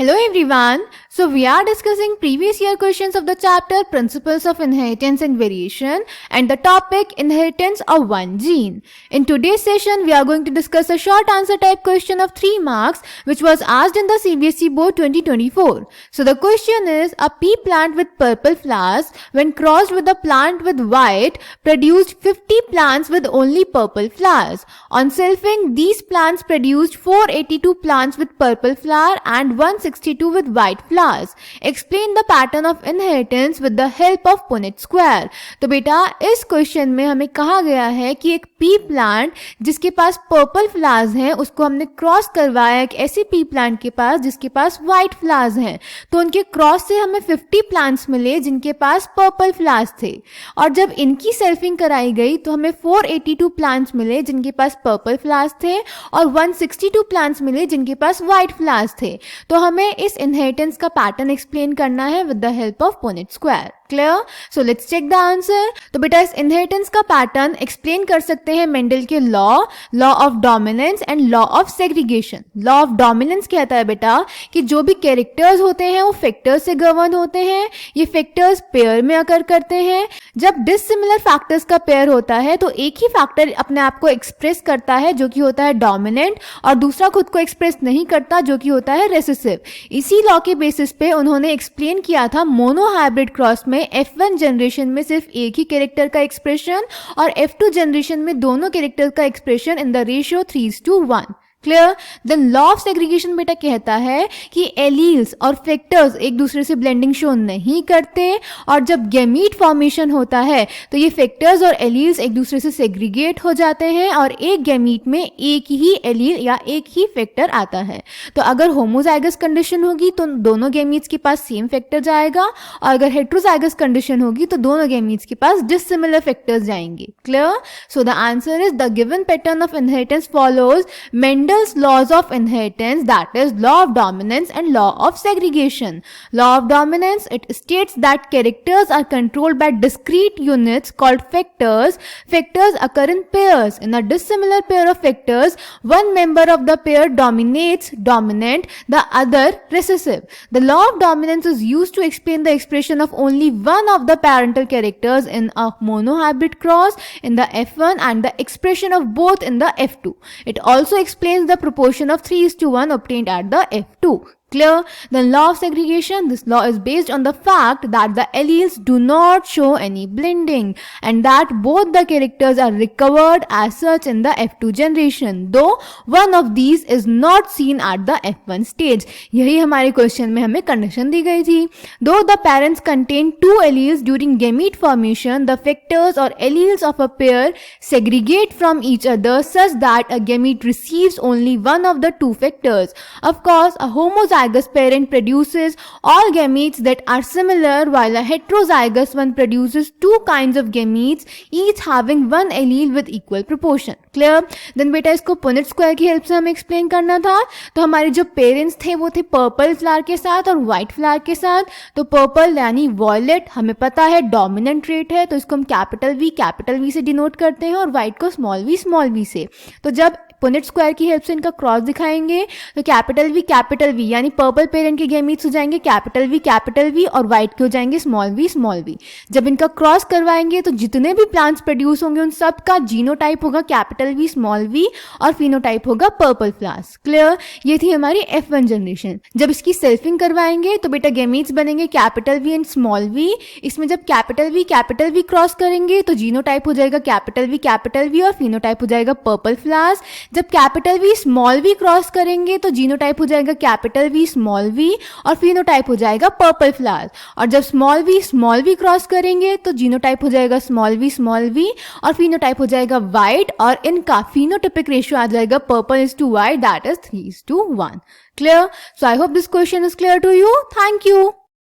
Hello everyone. So we are discussing previous year questions of the chapter Principles of Inheritance and Variation and the topic Inheritance of one gene. In today's session we are going to discuss a short answer type question of 3 marks which was asked in the CBSE board 2024. So the question is, a pea plant with purple flowers when crossed with a plant with white produced 50 plants with only purple flowers. On selfing, these plants produced 482 plants with purple flower and 162 with white flowers. Explain the pattern of inheritance with the help of Punnett square. तो बेटा इस question में हमें कहा गया है कि एक पी प्लांट जिसके पास पर्पल फ्लावर्स हैं उसको हमने क्रॉस करवाया एक ऐसे पी प्लांट के पास जिसके पास व्हाइट फ्लावर्स हैं, तो उनके क्रॉस से हमें 50 प्लांट्स मिले जिनके पास पर्पल फ्लावर्स थे। और जब इनकी सेल्फिंग कराई गई तो हमें 482 प्लांट्स मिले जिनके पास पर्पल फ्लावर्स थे और 162 प्लांट्स मिले जिनके पास व्हाइट फ्लावर्स थे। तो हमें इस इनहेरिटेंस का पैटर्न एक्सप्लेन करना है with the help of Punnett square. Clear? So let's check the answer. तो बेटा इस इनहेरिटेंस का पैटर्न एक्सप्लेन कर सकते हैं मेंडल के law of dominance and law of segregation. Law of dominance कहता है बेटा कि जो भी कैरेक्टर्स होते हैं वो फैक्टर्स से गवर्न होते हैं। ये फैक्टर्स पेयर में अकर करते हैं। जब डिसिमिलर फैक्टर्स का पेयर होता है तो एक ही फैक्टर अपने आप को एक्सप्रेस करता है जो कि होता है डोमिनेंट और दूसरा खुद को एक्सप्रेस नहीं करता जो कि होता है रेसेसिव। इसी लॉ के बेसिस पे उन्होंने एक्सप्लेन किया था मोनोहाइब्रिड क्रॉस में F1 जनरेशन में सिर्फ एक ही कैरेक्टर का एक्सप्रेशन और F2 जनरेशन में दोनों कैरेक्टर का expression in the ratio 3:1। Clear? Then law of segregation बेटा कहता है कि एलील्स और फैक्टर्स एक दूसरे से ब्लेंडिंग शो नहीं करते और जब गैमीट फॉर्मेशन होता है तो ये फैक्टर्स और एलील्स एक दूसरे से सेग्रीगेट हो जाते हैं और एक गैमीट में एक ही एलील या एक ही फैक्टर आता है। तो अगर होमोजाइगस कंडीशन होगी तो दोनों गैमीट्स के पास सेम फैक्टर जाएगा और अगर हेट्रोजाइगस कंडीशन होगी तो दोनों गैमीट्स के पास डिसिमिलर फैक्टर्स जाएंगे। Clear? So the answer is the given pattern of inheritance follows Mendel's laws of inheritance, that is law of dominance and law of segregation. Law of dominance, it states that characters are controlled by discrete units called factors. Factors occur in pairs. In a dissimilar pair of factors, one member of the pair dominates dominant, the other recessive. The law of dominance is used to explain the expression of only one of the parental characters in a monohybrid cross in the F1 and the expression of both in the F2. It also explains the proportion of 3:1 obtained at the F2. Clear? The law of segregation, this law is based on the fact that the alleles do not show any blending and that both the characters are recovered as such in the F2 generation, though one of these is not seen at the F1 stage. यही हमारे question में हमें condition दी गई थी। Though the parents contain two alleles during gamete formation, the factors or alleles of a pair segregate from each other such that a gamete receives only one of the two factors. Of course, a homozygous parent produces all gametes that are similar while a heterozygous one produces two kinds of gametes each having one allele with equal proportion. Clear? Then बेटा इसको Punnett square की help से हमें explain करना था। तो हमारे जो पेरेंट्स थे वो थे पर्पल फ्लावर के साथ और व्हाइट फ्लावर के साथ। तो पर्पल यानी वॉयलेट हमें पता है डोमिनेंट ट्रेट है तो इसको हम कैपिटल वी से डिनोट करते हैं और व्हाइट को स्मॉल वी से। तो जब पुनेट स्क्वायर की हेल्प से इनका क्रॉस दिखाएंगे तो कैपिटल वी यानी पर्पल पेरेंट के गैमीट्स हो जाएंगे कैपिटल वी और व्हाइट के हो जाएंगे स्मॉल वी। जब इनका क्रॉस करवाएंगे तो जितने भी प्लांट्स प्रोड्यूस होंगे उन सब का जीनोटाइप होगा कैपिटल वी स्मॉल वी और फिनोटाइप होगा पर्पल फ्लावर्स। क्लियर? ये थी हमारी F1 जनरेशन। जब इसकी सेल्फिंग करवाएंगे तो बेटा गैमीट्स बनेंगे capital V and small v. इसमें जब कैपिटल वी क्रॉस करेंगे तो जीनोटाइप हो जाएगा कैपिटल वी और फिनोटाइप हो जाएगा पर्पल फ्लावर्स। जब capital V small v cross करेंगे तो जीनोटाइप हो जाएगा कैपिटल वी स्मॉल वी और फिनोटाइप हो जाएगा पर्पल फ्लावर्स। और जब स्मॉल वी क्रॉस करेंगे तो जीनोटाइप हो जाएगा स्मॉल वी और फिनोटाइप हो जाएगा व्हाइट और इनका फिनोटाइपिक रेशियो आ जाएगा purple is to white, that is 3:1। Clear? So I hope this question is clear to you. Thank you.